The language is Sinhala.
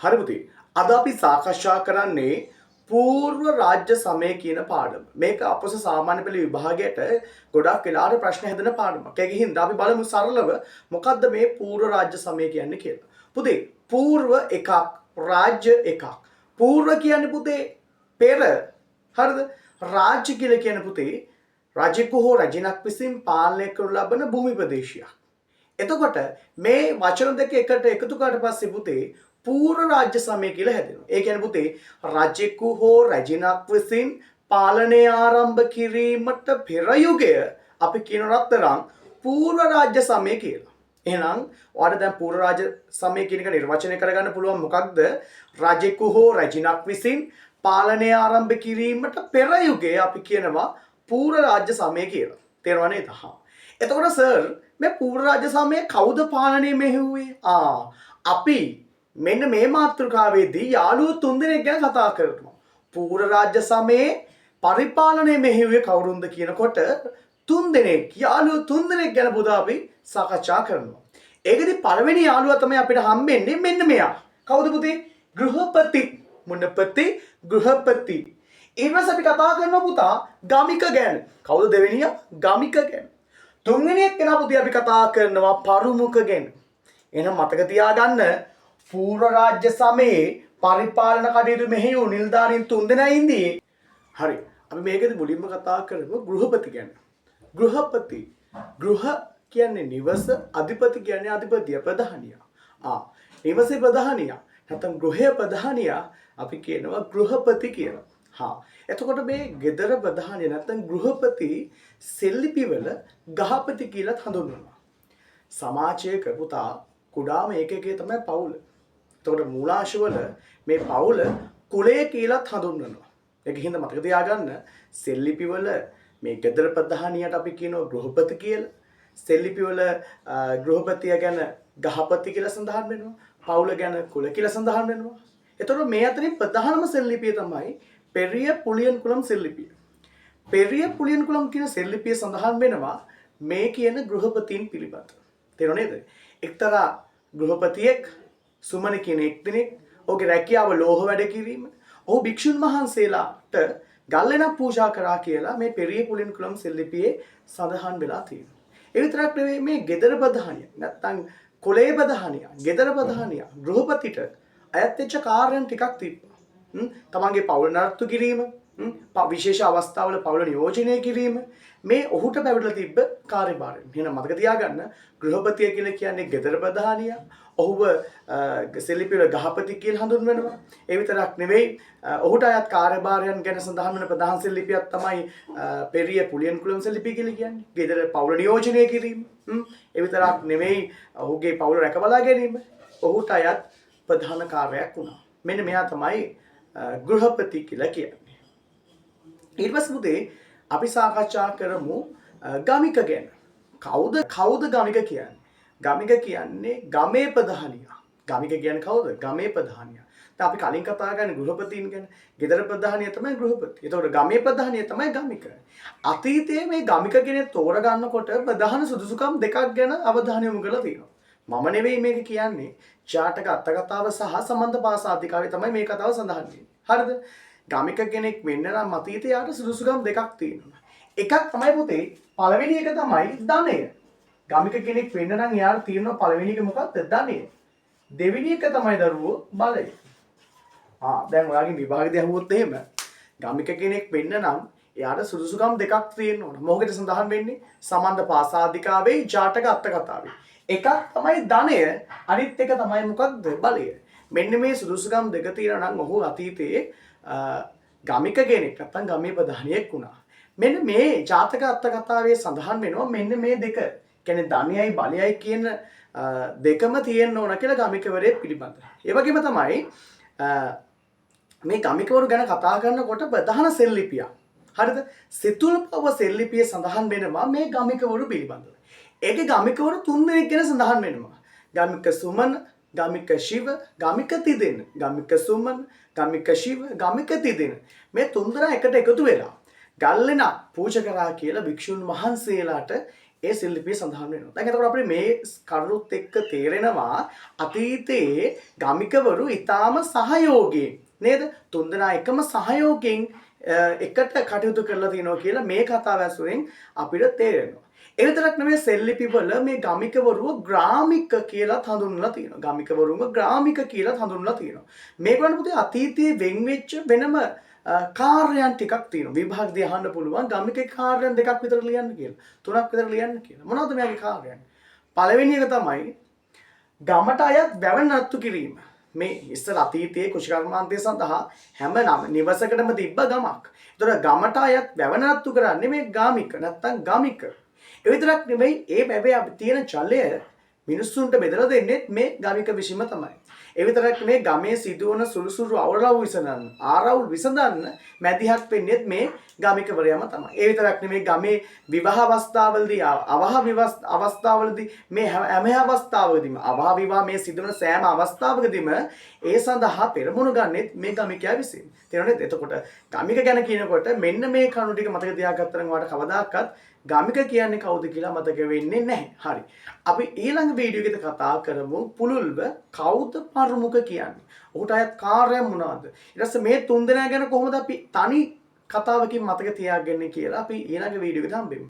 හරි පුතේ. අද අපි සාකච්ඡා කරන්නේ పూర్ව රාජ්‍ය සමය කියන පාඩම. මේක අපොස සාමාන්‍ය පෙළ විභාගයට ගොඩක් වෙලාවට ප්‍රශ්න හැදෙන පාඩමක්. ඒක හින්දා අපි බලමු සරලව මොකද්ද මේ పూర్ව රාජ්‍ය සමය කියන්නේ කියලා. පුතේ పూర్ව එකක් රාජ්‍ය එකක්. పూర్ව කියන්නේ පුතේ පෙර. හරිද? රාජ්‍ය කියලා කියන්නේ පුතේ රජෙකු හෝ රජිනක් විසින් පාලනය කරනු ලබන භූමි ප්‍රදේශයක්. එතකොට මේ වචන දෙක එකට එකතු කරලා පස්සේ පුතේ పూర్ව රාජ්‍ය සමය කියලා හැදෙනවා. ඒ කියන්නේ පුතේ රජෙකු හෝ රජිනක් විසින් පාලනය ආරම්භ කිරීමට පෙර යුගය අපි කියන රත්තරන් పూర్ව රාජ්‍ය සමය කියලා. එහෙනම් ඔයාලට දැන් పూర్ව රාජ්‍ය සමය කියන එක නිර්වචනය කරගන්න පුළුවන් මොකක්ද? රජෙකු හෝ රජිනක් විසින් පාලනය ආරම්භ කිරීමට පෙර යුගය අපි කියනවා పూర్ව රාජ්‍ය සමය කියලා. තේරුණා නේද? එතකොට සර් මේ పూర్ව රාජ්‍ය සමය කවුද පාලනය මෙහෙව්වේ? අපි මෙන්න මේ මාතෘකාවේදී යාළුවෝ තුන්දෙනෙක් ගැන කතා කරනවා. పూర్ව රාජ්‍ය සමයේ පරිපාලනය මෙහෙව්වේ කවුරුන්ද කියනකොට තුන්දෙනෙක් යාළුවෝ තුන්දෙනෙක් ගැන පුතා අපි සාකච්ඡා කරනවා. ඒකෙදි පළවෙනි යාළුවා තමයි අපිට හම්බෙන්නේ මෙන්න මෙයා. කවුද පුතේ? ගෘහපති. මුණපති ගෘහපති. ඊළඟට අපි කතා කරනවා පුතා ගමික ගැන. කවුද දෙවෙනියා? ගමික ගැන. තුන්වෙනි එක්කෙනා පුතේ අපි කතා කරනවා පරුමුඛ ගැන. එහෙනම් මතක තියාගන්න పూర్ව රාජ්‍ය සමයේ පරිපාලන කටයුතු මෙහෙයු නිලධාරීන් තුන්දෙනා ඉඳී. හරි. අපි මේකෙදි මුලින්ම කතා කරමු ගෘහපති ගැන. ගෘහපති. ගෘහ කියන්නේ නිවස, අධිපති කියන්නේ අධිපතිය ප්‍රධානියා. නිවසේ ප්‍රධානියා. නැත්නම් ගෘහයේ ප්‍රධානියා අපි කියනවා ගෘහපති කියලා. එතකොට මේ ගෙදර ප්‍රධානිය නැත්නම් ගෘහපති සෙල්ලිපිවල ගහපති කියලා හඳුන්වනවා. සමාජයක පුතා කුඩාම ඒකකයේ තමයි පවුල. එතකොට මූලාශ්‍රවල මේ පවුල කුලය කියලා හඳුන්වනවා. ඒක හින්දා මතක තියාගන්න සෙල්ලිපිවල මේ ගෙදර ප්‍රධානියට අපි කියනවා ගෘහපති කියලා. සෙල්ලිපිවල ගෘහපතිය ගැන ගහපති කියලා සඳහන් වෙනවා. පවුල ගැන කුල කියලා සඳහන් වෙනවා. එතකොට මේ අතරින් ප්‍රධානම සෙල්ලිපිය තමයි පෙරිය පුලියන් කුලම් සෙල්ලිපිය. පෙරිය පුලියන් කුලම් කියන සෙල්ලිපිය සඳහන් වෙනවා මේ කියන ගෘහපතීන් පිළිබඳ. තේරුණා නේද? එක්තරා ගෘහපතියෙක් සුමන කියන එක්දෙනෙක් ඔහුගේ රැකියාව ලෝහ වැඩ කිරීම. ඔහු භික්ෂුන් වහන්සේලාට ගල්ලෙනක් පූජා කරා කියලා මේ පෙරිය පුලියන් කුලම් සෙල්ලිපියේ සඳහන් වෙලා තියෙනවා. ඒ විතරක් නෙවෙයි මේ ගෙදර ප්‍රධානිය නැත්තම් කුලේ ප්‍රධානිය, ගෙදර ප්‍රධානිය, ගෘහපතිට අයත් වෙච්ච කාර්යයන් ටිකක් තිබ්බා. තමන්ගේ පවුල නඩත්තු කිරීම, විශේෂ අවස්ථාවල පවුල නියෝජනය කිරීම මේ ඔහුට පැවරලා තිබ්බ කාර්යභාරය. එහෙනම් මතක තියාගන්න ගෘහපතිය කියලා කියන්නේ ගෙදර ප්‍රධානියා. ඔහුව සෙල්ලිපිවල ගහපති කියලා හඳුන්වනවා. ඒ විතරක් නෙවෙයි ඔහුට අයත් කාර්යභාරයන් ගැන සඳහන් වෙන ප්‍රධාන සෙල්ලිපියක් තමයි පෙරිය පුලියන් කුලම් සෙල්ලිපිය කියලා කියන්නේ. ගෙදර පවුල නියෝජනය කිරීම. ඒ විතරක් නෙවෙයි ඔහුගේ පවුල රැකබලා ගැනීම ඔහුට අයත් ප්‍රධාන කාර්යයක් වුණා. මෙන්න මෙයා තමයි ගෘහපති කියලා කියන්නේ. ඊට පස්සේ පුතේ අපි සාකච්ඡා කරමු ගමික ගැන. කවුද ගමික කියන්නේ? ගමික කියන්නේ ගමේ ප්‍රධානියා. ගමික කියන්නේ කවුද? ගමේ ප්‍රධානියා. දැන් අපි කලින් කතා කරන්නේ ගෘහපතීන් ගැන. ගෙදර ප්‍රධානියා තමයි ගෘහපති. ඒතකොට ගමේ ප්‍රධානියා තමයි ගමික. අතීතයේ මේ ගමික කෙනෙක් තෝරගන්නකොට ප්‍රධාන සුදුසුකම් දෙකක් ගැන අවධානය යොමු කරලා තියෙනවා. මම නෙවෙයි මේක කියන්නේ. ජාතක අටකතාව සහ සමන්ත පාසාදිකාවේ තමයි මේ කතාව සඳහන් වෙන්නේ. හරිද? ගමික කෙනෙක් වෙන්න නම් අතීතයේ යාට සුදුසුකම් දෙකක් තියෙනවා. එකක් තමයි පුතේ පළවෙනි එක තමයි ධනය. ගමික කෙනෙක් වෙන්න නම් යාට තියෙන පළවෙනි එක මොකක්ද? ධනය. දෙවෙනි එක තමයි දරුවෝ බලය. දැන් ඔයාගේ විභාගෙදී අහුවොත් එහෙම ගමික කෙනෙක් වෙන්න නම් එයාට සුදුසුකම් දෙකක් තියෙන්න ඕන. මොකද සඳහන් වෙන්නේ සමන්ත පාසාදිකාවේ ජාතක අටකතාවේ. එකක් තමයි ධනය, අනිත් එක තමයි මොකක්ද? බලය. මෙන්න මේ සුදුසුකම් දෙක තියෙනවා නම් ඔහු අතීතයේ ගමික කෙනෙක් නැත්නම් ගමේ ප්‍රධානියෙක් වුණා. මෙන්න මේ ජාතක අටකතාවේ සඳහන් වෙනවා මෙන්න මේ දෙක. කියන්නේ ධනයයි බලයයි කියන දෙකම තියෙන්න ඕන කියලා ගමිකවරයෙක් පිළිබඳ. ඒ වගේම තමයි මේ ගමිකවරු ගැන කතා කරනකොට ප්‍රධාන සෙල්ලිපිය. හරිද? සිතුල්පව සෙල්ලිපියේ සඳහන් වෙනවා මේ ගමිකවරු පිළිබඳව. ඒකේ ගමිකවරු තුන්දෙනෙක් ගැන සඳහන් වෙනවා. ගමික සුමන, ගමික ශිව, ගමික තිදෙන. ගමික සුමන, ගමික ශිව, ගමික තිදෙන. මේ තුන්දෙනා එකට එකතු වෙලා ගල්ලෙනක් පූජා කරා කියලා භික්ෂුන් වහන්සේලාට ඒ සිල්ලිපිය සඳහන් වෙනවා. දැන් එතකොට අපිට මේ කරුණුත් එක්ක තේරෙනවා අතීතයේ ගමිකවරු ඊටාම සහයෝගයෙන් නේද? තුන්දෙනා එකම සහයෝගයෙන් එකට කටයුතු කරලා තියෙනවා කියලා මේ කතාව ඇසුරෙන් අපිට තේරෙනවා. ඒ විතරක් නෙමෙයි සෙල්ලිපිවල මේ ගමිකවරුව ග්‍රාමික කියලා හඳුන්වලා තියෙනවා. ගමිකවරුන්ව ග්‍රාමික කියලා හඳුන්වලා තියෙනවා. මේගොල්ලන් පුතේ අතීතයේ වෙන් වෙච්ච වෙනම කාර්යයන් ටිකක් තියෙනවා. විභාගදී අහන්න පුළුවන් ගමිකේ කාර්යයන් දෙකක් විතර ලියන්න කියලා. තුනක් විතර ලියන්න කියලා. මොනවද මෙයාගේ කාර්යයන්? පළවෙනි එක තමයි ගමට අයත් වැව නත්තු කිරීම. මේ ඉස්සර අතීතයේ කුෂිකර්මාන්තය සඳහා හැම නිවසකටම තිබ්බ ගමක්. ඒතර ගමට අයත් වැව නත්තු කරන්නේ මේ ගාමික නැත්තම් ගමික. ඒ විතරක් නෙමෙයි ඒ වැවේ අපි තියෙන ජලය මිනිස්සුන්ට බෙදලා දෙන්නේ මේ ගමික විසීම තමයි. ඒ විතරක් නෙමෙයි ගමේ සිදුවන සුළු සුළු ආරවුල් විසඳන්න මැදිහත් වෙන්නේ මේ ගමිකවරයම තමයි. ඒ විතරක් නෙමෙයි ගමේ විවාහ අවස්ථාවලදී අවස්ථාවලදී මේ හැම අවස්ථාවකදීම අවාහ විවාහ මේ සිදුවන සෑම අවස්ථාවකදීම ඒ සඳහා පෙරමුණු ගන්නෙත් මේ ගමිකයා විසින්. තේරුණාද? එතකොට ගමික ගැන කියනකොට මෙන්න මේ කරුණු ටික මතක තියාගත්තනම් ඔයාලට කවදාකවත් ගමික කියන්නේ කවුද කියලා මතක වෙන්නේ නැහැ. හරි. අපි ඊළඟ වීඩියෝ එකේ කතා කරමු පුළුල්ව කවුද පරමුඛ කියන්නේ. ඔහුට අයත් කාර්යය මොනවාද? ඊට පස්සේ මේ තුන් දෙනා ගැන කොහොමද අපි තනි කතාවකින් මතක තියාගන්නේ කියලා අපි ඊළඟ වීඩියෝ එකේ හම්බෙමු.